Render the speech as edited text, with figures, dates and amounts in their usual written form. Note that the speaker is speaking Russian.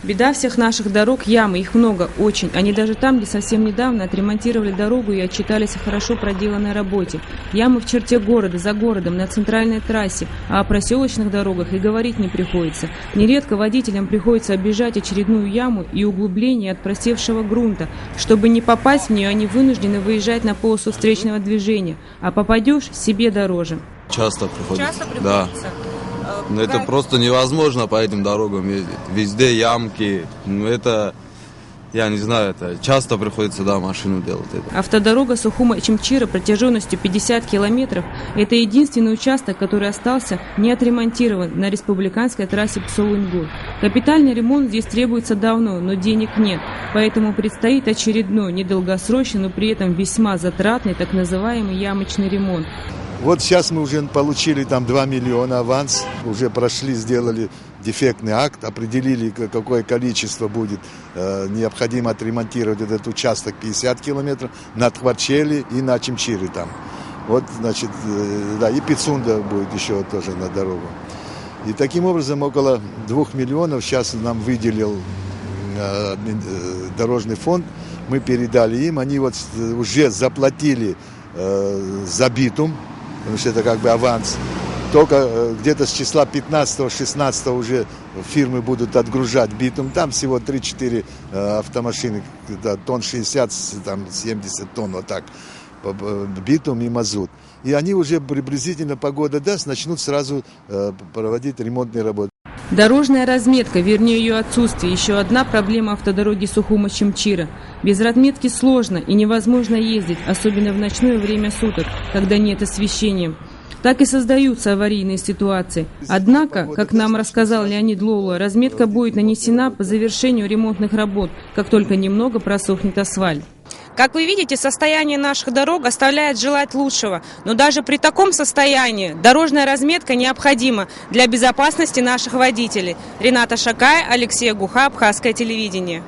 Беда всех наших дорог – ямы, их много, очень. Они даже там, где совсем недавно отремонтировали дорогу и отчитались о хорошо проделанной работе. Ямы в черте города, за городом, на центральной трассе, а о проселочных дорогах и говорить не приходится. Нередко водителям приходится объезжать очередную яму и углубление от просевшего грунта. Чтобы не попасть в нее, они вынуждены выезжать на полосу встречного движения, а попадешь – себе дороже. Часто приходится. Часто приходится? Да. Но это просто невозможно по этим дорогам ездить. Везде ямки. Это, я не знаю, это часто приходится, машину делать. Это. Автодорога Сухума-Чимчира протяженностью 50 километров – это единственный участок, который остался не отремонтирован на республиканской трассе Псолынгу. Капитальный ремонт здесь требуется давно, но денег нет. Поэтому предстоит очередной, недолгосрочный, но при этом весьма затратный, так называемый ямочный ремонт. Вот сейчас мы уже получили там 2 миллиона аванс, уже прошли, сделали дефектный акт, определили, какое количество будет необходимо отремонтировать этот участок 50 километров на Тхварчели и на Чимчире там. Вот, значит, да, и Пицунда будет еще тоже на дорогу. И таким образом около 2 миллионов сейчас нам выделил дорожный фонд, мы передали им, они вот уже заплатили за битум, потому что это как бы аванс. Только где-то с числа 15-16 уже фирмы будут отгружать битум. Там всего 3-4 автомашины, тонн 60, там 70 тонн, вот так, битум и мазут. И они уже приблизительно, погода даст, начнут сразу проводить ремонтные работы. Дорожная разметка, вернее ее отсутствие, еще одна проблема автодороги Сухума-Чимчира. Без разметки сложно и невозможно ездить, особенно в ночное время суток, когда нет освещения. Так и создаются аварийные ситуации. Однако, как нам рассказал Леонид Лолуа, разметка будет нанесена по завершению ремонтных работ, как только немного просохнет асфальт. Как вы видите, состояние наших дорог оставляет желать лучшего. Но даже при таком состоянии дорожная разметка необходима для безопасности наших водителей. Рената Шакай, Алексей Гуха, Абхазское телевидение.